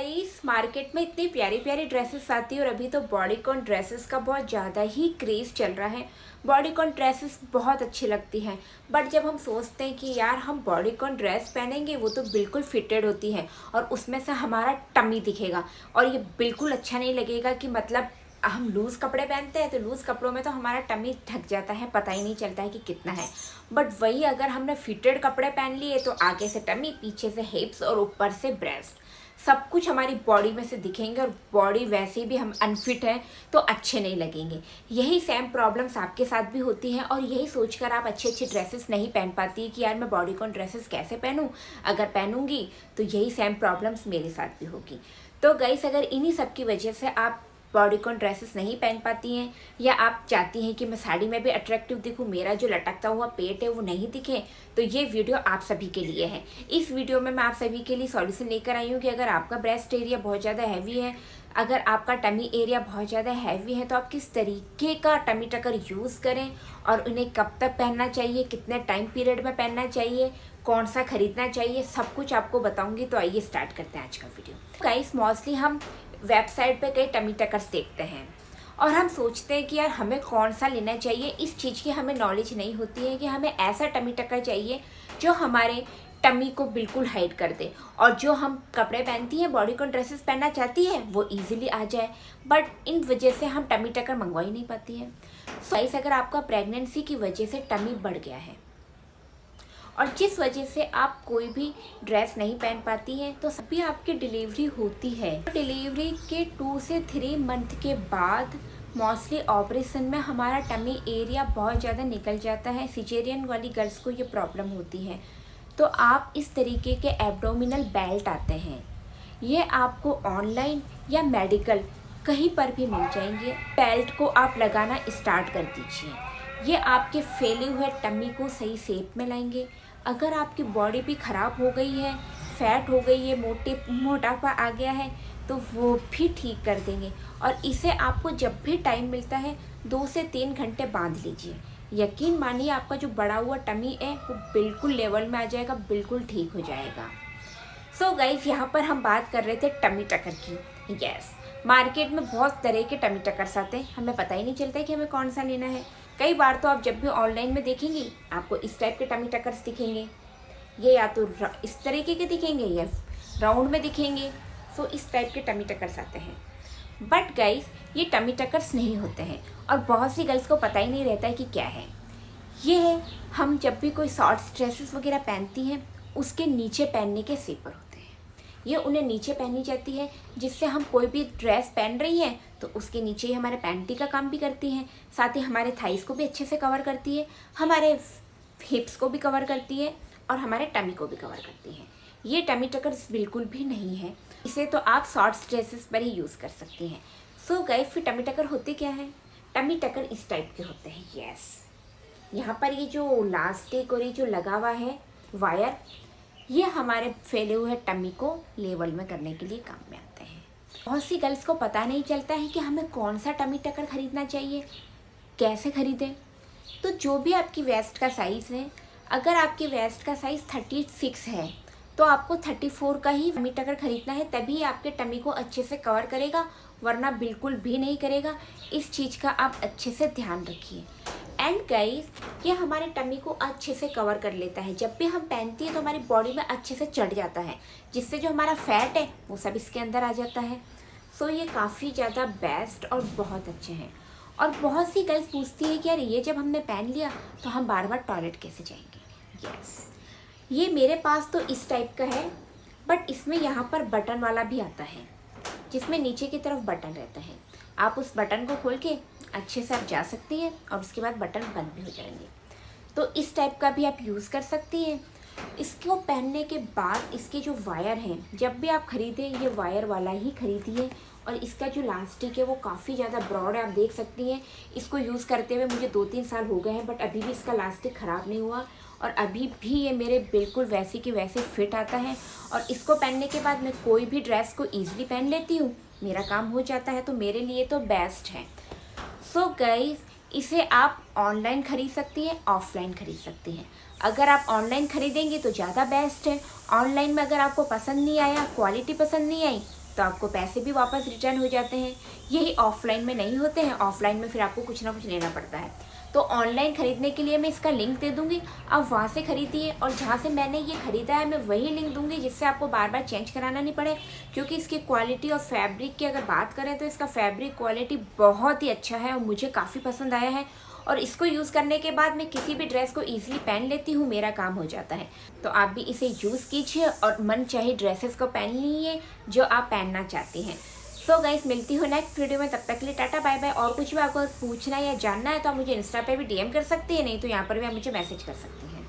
Guys market में इतनी प्यारी प्यारी ड्रेसेस आती है और अभी तो बॉडीकॉन ड्रेसेस का बहुत ज़्यादा ही क्रेज़ चल रहा है। बॉडीकॉन ड्रेसेस बहुत अच्छी लगती हैं, बट जब हम सोचते हैं कि यार हम बॉडीकॉन ड्रेस पहनेंगे वो तो बिल्कुल फिटेड होती है और उसमें से हमारा टमी दिखेगा और ये बिल्कुल अच्छा नहीं लगेगा कि मतलब हम लूज़ कपड़े पहनते हैं तो लूज़ कपड़ों में तो हमारा टमी ढक जाता है, पता ही नहीं चलता है कि कितना है। बट वही अगर हमने फिटेड कपड़े पहन लिए तो आगे से टमी, पीछे से हिप्स और ऊपर से ब्रेस्ट, सब कुछ हमारी बॉडी में से दिखेंगे और बॉडी वैसे भी हम अनफिट हैं तो अच्छे नहीं लगेंगे। यही सेम प्रॉब्लम्स आपके साथ भी होती हैं और यही सोचकर आप अच्छी अच्छी ड्रेसेस नहीं पहन पाती कि यार मैं बॉडीकॉन ड्रेसेस कैसे पहनूं, अगर पहनूंगी तो यही सेम प्रॉब्लम्स मेरे साथ भी होगी। तो गाइस अगर इन्हीं सब की वजह से आप बॉडीकॉन ड्रेसेस नहीं पहन पाती हैं या आप चाहती हैं कि मैं साड़ी में भी अट्रैक्टिव दिखूं, मेरा जो लटकता हुआ पेट है वो नहीं दिखे, तो ये वीडियो आप सभी के लिए है। इस वीडियो में मैं आप सभी के लिए सॉल्यूशन लेकर आई हूँ कि अगर आपका ब्रेस्ट एरिया बहुत ज़्यादा हैवी है, अगर आपका टमी एरिया बहुत ज़्यादा हैवी है, तो आप किस तरीके का टमी टकर यूज़ करें और उन्हें कब तक पहनना चाहिए, कितने टाइम पीरियड में पहनना चाहिए, कौन सा खरीदना चाहिए, सब कुछ आपको बताऊंगी। तो आइए स्टार्ट करते हैं आज का वीडियो। गाइस मोस्टली हम वेबसाइट पे कई टमी टकर्स देखते हैं और हम सोचते हैं कि यार हमें कौन सा लेना चाहिए। इस चीज़ की हमें नॉलेज नहीं होती है कि हमें ऐसा टमी टकर चाहिए जो हमारे टमी को बिल्कुल हाइड कर दे और जो हम कपड़े पहनती हैं, बॉडीकॉन ड्रेसेस पहनना चाहती है, वो इजीली आ जाए। बट इन वजह से हम टमी टकर मंगवा ही नहीं पाती हैं। सो गाइस अगर आपका प्रेगनेंसी की वजह से टमी बढ़ गया है और जिस वजह से आप कोई भी ड्रेस नहीं पहन पाती हैं, तो सभी आपकी डिलीवरी होती है। डिलीवरी के 2 से 3 मंथ के बाद मोस्टली ऑपरेशन में हमारा टमी एरिया बहुत ज़्यादा निकल जाता है। सिजेरियन वाली गर्ल्स को ये प्रॉब्लम होती है। तो आप इस तरीके के एब्डोमिनल बेल्ट आते हैं, ये आपको ऑनलाइन या मेडिकल कहीं पर भी मिल जाएंगे। बेल्ट को आप लगाना स्टार्ट कर दीजिए, ये आपके फैले हुए टमी को सही शेप में लाएंगे। अगर आपकी बॉडी भी ख़राब हो गई है, फैट हो गई है, मोटापा आ गया है, तो वो भी ठीक कर देंगे। और इसे आपको जब भी टाइम मिलता है 2 से 3 घंटे बांध लीजिए। यकीन मानिए आपका जो बढ़ा हुआ टमी है वो बिल्कुल लेवल में आ जाएगा, बिल्कुल ठीक हो जाएगा। सो गाइस यहाँ पर हम बात कर रहे थे टमी टकर की। यस, मार्केट में बहुत तरह के टमी टकर्स आते हैं, हमें पता ही नहीं चलता है कि हमें कौन सा लेना है। कई बार तो आप जब भी ऑनलाइन में देखेंगे आपको इस टाइप के टमी टकर्स दिखेंगे, ये या तो इस तरीके के दिखेंगे या राउंड में दिखेंगे। सो इस टाइप के टमी टकर्स आते हैं। बट गाइस ये टमी टकर्स नहीं होते हैं और बहुत सी गर्ल्स को पता ही नहीं रहता है कि क्या है। ये है, हम जब भी कोई शॉर्ट्स ड्रेसेस वगैरह पहनती हैं उसके नीचे पहनने के सिपर होते हैं। ये उन्हें नीचे पहनी जाती है, जिससे हम कोई भी ड्रेस पहन रही हैं तो उसके नीचे ही हमारे पैंटी का काम भी करती हैं, साथ ही हमारे थाइस को भी अच्छे से कवर करती है, हमारे हिप्स को भी कवर करती है और हमारे टमी को भी कवर करती है। ये टमी टकर्स बिल्कुल भी नहीं है, इसे तो आप शॉर्ट्स ड्रेसेस पर ही यूज़ कर सकती हैं। सो गाइस फिर टमी टकर होते क्या हैं? टमी टकर इस टाइप के होते हैं। यस, यहाँ पर ये जो लास्टिक और ये जो लगा हुआ है वायर, ये हमारे फैले हुए टमी को लेवल में करने के लिए काम में आते हैं। बहुत सी गर्ल्स को पता नहीं चलता है कि हमें कौन सा टमी टकर खरीदना चाहिए, कैसे खरीदें। तो जो भी आपकी वेस्ट का साइज़ है, अगर आपकी वेस्ट का साइज़ 36 है तो आपको 34 का ही टमी टकर खरीदना है, तभी आपके टमी को अच्छे से कवर करेगा, वरना बिल्कुल भी नहीं करेगा। इस चीज़ का आप अच्छे से ध्यान रखिए। एंड गाइस ये हमारे टमी को अच्छे से कवर कर लेता है। जब भी हम पहनती है तो हमारी बॉडी में अच्छे से चढ़ जाता है, जिससे जो हमारा फैट है वो सब इसके अंदर आ जाता है। सो ये काफ़ी ज़्यादा बेस्ट और बहुत अच्छे हैं। और बहुत सी गर्ल्स पूछती है कि यार ये जब हमने पहन लिया तो हम बार बार टॉयलेट कैसे जाएंगे। यस, ये मेरे पास तो इस टाइप का है, बट इसमें यहाँ पर बटन वाला भी आता है, जिसमें नीचे की तरफ बटन रहता है। आप उस बटन को खोल के अच्छे से आप जा सकती हैं और उसके बाद बटन बंद भी हो जाएंगे। तो इस टाइप का भी आप यूज़ कर सकती हैं। इसको पहनने के बाद इसके जो वायर हैं, जब भी आप ख़रीदें ये वायर वाला ही खरीदिए। और इसका जो लास्टिक है वो काफ़ी ज़्यादा ब्रॉड है, आप देख सकती हैं। इसको यूज़ करते हुए मुझे 2-3 साल हो गए हैं, बट अभी भी इसका लास्टिक ख़राब नहीं हुआ और अभी भी ये मेरे बिल्कुल वैसे की वैसे फिट आता है। और इसको पहनने के बाद मैं कोई भी ड्रेस को ईजिली पहन लेती हूँ, मेरा काम हो जाता है, तो मेरे लिए तो बेस्ट है। सो गाइस इसे आप ऑनलाइन ख़रीद सकती हैं, ऑफलाइन ख़रीद सकती हैं। अगर आप ऑनलाइन ख़रीदेंगी तो ज़्यादा बेस्ट है। ऑनलाइन में अगर आपको पसंद नहीं आया, क्वालिटी पसंद नहीं आई, तो आपको पैसे भी वापस रिटर्न हो जाते हैं। यही ऑफलाइन में नहीं होते हैं, ऑफलाइन में फिर आपको कुछ ना कुछ लेना पड़ता है। तो ऑनलाइन ख़रीदने के लिए मैं इसका लिंक दे दूँगी, आप वहाँ से ख़रीदिए, और जहाँ से मैंने ये ख़रीदा है मैं वही लिंक दूँगी, जिससे आपको बार बार चेंज कराना नहीं पड़े। क्योंकि इसकी क्वालिटी और फैब्रिक की अगर बात करें तो इसका फैब्रिक क्वालिटी बहुत ही अच्छा है और मुझे काफ़ी पसंद आया है। और इसको यूज़ करने के बाद मैं किसी भी ड्रेस को ईज़िली पहन लेती हूँ, मेरा काम हो जाता है। तो आप भी इसे यूज़ कीजिए और मन चाहे ड्रेसेस को पहन लीजिए जो आप पहनना चाहती हैं। सो गाइस, मिलती हूँ नेक्स्ट वीडियो में, तब तक के लिए टाटा बाय बाय। और कुछ भी आपको पूछना या जानना है तो आप मुझे इंस्टा पे भी डीएम कर सकते हैं, नहीं तो यहाँ पर भी आप मुझे मैसेज कर सकते हैं।